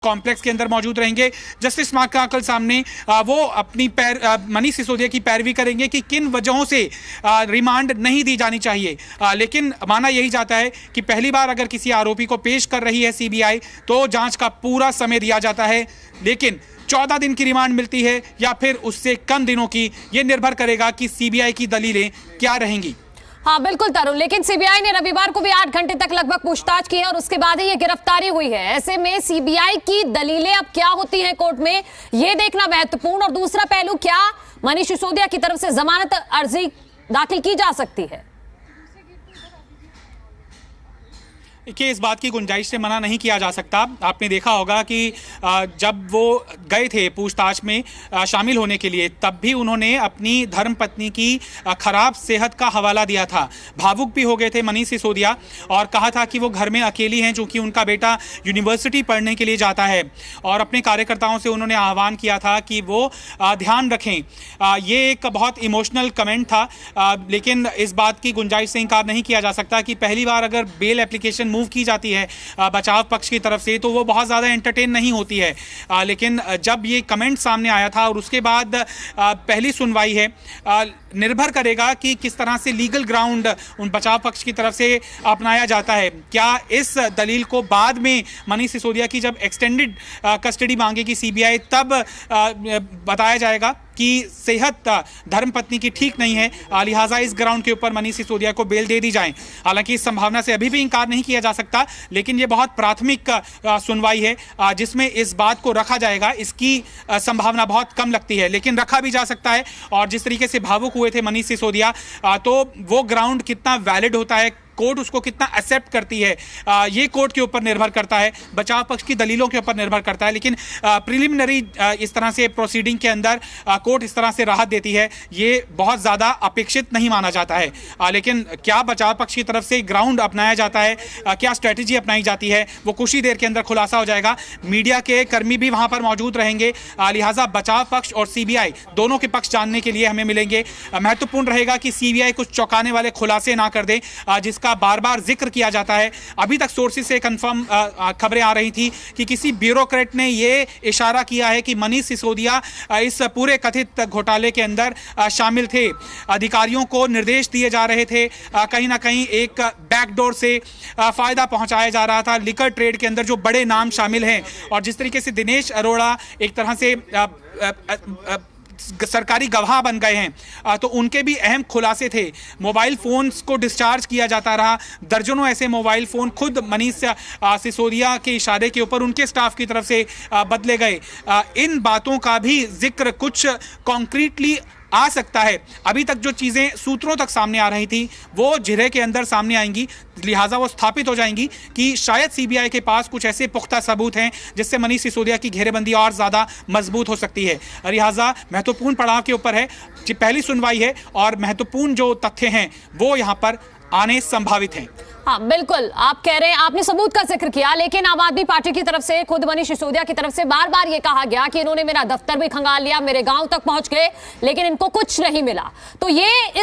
Complex के अंदर मौजूद रहेंगे। जस्टिस मार्काकल सामने वो अपनी मनीष सिसोदिया की पैरवी करेंगे कि किन वजहों से रिमांड नहीं दी जानी चाहिए। लेकिन माना यही जाता है कि पहली बार अगर किसी आरोपी को पेश कर रही है सीबीआई तो जांच का पूरा समय दिया जाता है, लेकिन 14 दिन की रिमांड मिलती है या फिर उससे कम दिनों की, यह निर्भर करेगा कि सीबीआई की दलीलें क्या रहेंगी। हाँ बिल्कुल तरुण, लेकिन सीबीआई ने रविवार को भी 8 घंटे तक लगभग पूछताछ की है और उसके बाद ही ये गिरफ्तारी हुई है। ऐसे में सीबीआई की दलीलें अब क्या होती हैं कोर्ट में, ये देखना महत्वपूर्ण। और दूसरा पहलू, क्या मनीष सिसोदिया की तरफ से जमानत अर्जी दाखिल की जा सकती है? देखिए, इस बात की गुंजाइश से मना नहीं किया जा सकता। आपने देखा होगा कि जब वो गए थे पूछताछ में शामिल होने के लिए, तब भी उन्होंने अपनी धर्मपत्नी की खराब सेहत का हवाला दिया था। भावुक भी हो गए थे मनीष सिसोदिया और कहा था कि वो घर में अकेली हैं चूंकि उनका बेटा यूनिवर्सिटी पढ़ने के लिए जाता है। और अपने कार्यकर्ताओं से उन्होंने आह्वान किया था कि वो ध्यान रखें। ये एक बहुत इमोशनल कमेंट था, लेकिन इस बात की गुंजाइश से इनकार नहीं किया जा सकता कि पहली बार अगर बेल एप्लीकेशन मूव की जाती है बचाव पक्ष की तरफ से तो वो बहुत ज़्यादा एंटरटेन नहीं होती है। लेकिन जब ये कमेंट सामने आया था और उसके बाद पहली सुनवाई है, निर्भर करेगा कि किस तरह से लीगल ग्राउंड उन बचाव पक्ष की तरफ से अपनाया जाता है। क्या इस दलील को बाद में मनीष सिसोदिया की जब एक्सटेंडेड कस्टडी मांगेगी सीबीआई तब बताया जाएगा कि सेहत धर्मपत्नी की ठीक नहीं है, लिहाजा इस ग्राउंड के ऊपर मनीष सिसोदिया को बेल दे दी जाए। हालांकि इस संभावना से अभी भी इंकार नहीं किया जा सकता, लेकिन ये बहुत प्राथमिक सुनवाई है जिसमें इस बात को रखा जाएगा। इसकी संभावना बहुत कम लगती है, लेकिन रखा भी जा सकता है। और जिस तरीके से भावुक हुए थे मनीष सिसोदिया, तो वो ग्राउंड कितना वैलिड होता है, कोर्ट उसको कितना एक्सेप्ट करती है, ये कोर्ट के ऊपर निर्भर करता है, बचाव पक्ष की दलीलों के ऊपर निर्भर करता है। लेकिन प्रिलिमिनरी इस तरह से प्रोसीडिंग के अंदर कोर्ट इस तरह से राहत देती है, ये बहुत ज़्यादा अपेक्षित नहीं माना जाता है। लेकिन क्या बचाव पक्ष की तरफ से ग्राउंड अपनाया जाता है, क्या स्ट्रैटेजी अपनाई जाती है, वो कुछ ही देर के अंदर खुलासा हो जाएगा। मीडिया के कर्मी भी वहाँ पर मौजूद रहेंगे, लिहाजा बचाव पक्ष और सीबीआई दोनों के पक्ष जानने के लिए हमें मिलेंगे। महत्वपूर्ण रहेगा कि सीबीआई कुछ चौंकाने वाले खुलासे ना कर दे जिसका बार बार जिक्र किया जाता है। अभी तक सोर्सेज से कंफर्म खबरें आ रही थी कि किसी ब्यूरोक्रेट ने यह इशारा किया है कि मनीष सिसोदिया इस पूरे कथित घोटाले के अंदर शामिल थे। अधिकारियों को निर्देश दिए जा रहे थे, कहीं ना कहीं एक बैकडोर से फायदा पहुंचाया जा रहा था लिकर ट्रेड के अंदर जो बड़े नाम शामिल हैं। और जिस तरीके से दिनेश अरोड़ा एक तरह से सरकारी गवाह बन गए हैं, तो उनके भी अहम खुलासे थे। मोबाइल फोन्स को डिस्चार्ज किया जाता रहा, दर्जनों ऐसे मोबाइल फोन खुद मनीष सिसोदिया के इशारे के ऊपर उनके स्टाफ की तरफ से बदले गए। इन बातों का भी जिक्र कुछ कॉन्क्रीटली आ सकता है। अभी तक जो चीज़ें सूत्रों तक सामने आ रही थी वो जिरह के अंदर सामने आएंगी, लिहाजा वो स्थापित हो जाएंगी कि शायद सीबीआई के पास कुछ ऐसे पुख्ता सबूत हैं जिससे मनीष सिसोदिया की घेरेबंदी और ज़्यादा मजबूत हो सकती है। लिहाजा महत्वपूर्ण पड़ाव के ऊपर है, पहली सुनवाई है और महत्वपूर्ण जो तथ्य हैं वो यहाँ पर आने संभावित हैं। हाँ बिल्कुल, आप कह रहे हैं, आपने सबूत का जिक्र किया, लेकिन आम आदमी पार्टी की तरफ से, खुद मनीष सिसोदिया की तरफ से बार बार ये कहा गया कि इन्होंने मेरा दफ्तर भी खंगाल लिया, मेरे गांव तक पहुंच गए, लेकिन इनको कुछ नहीं मिला। तो ये इस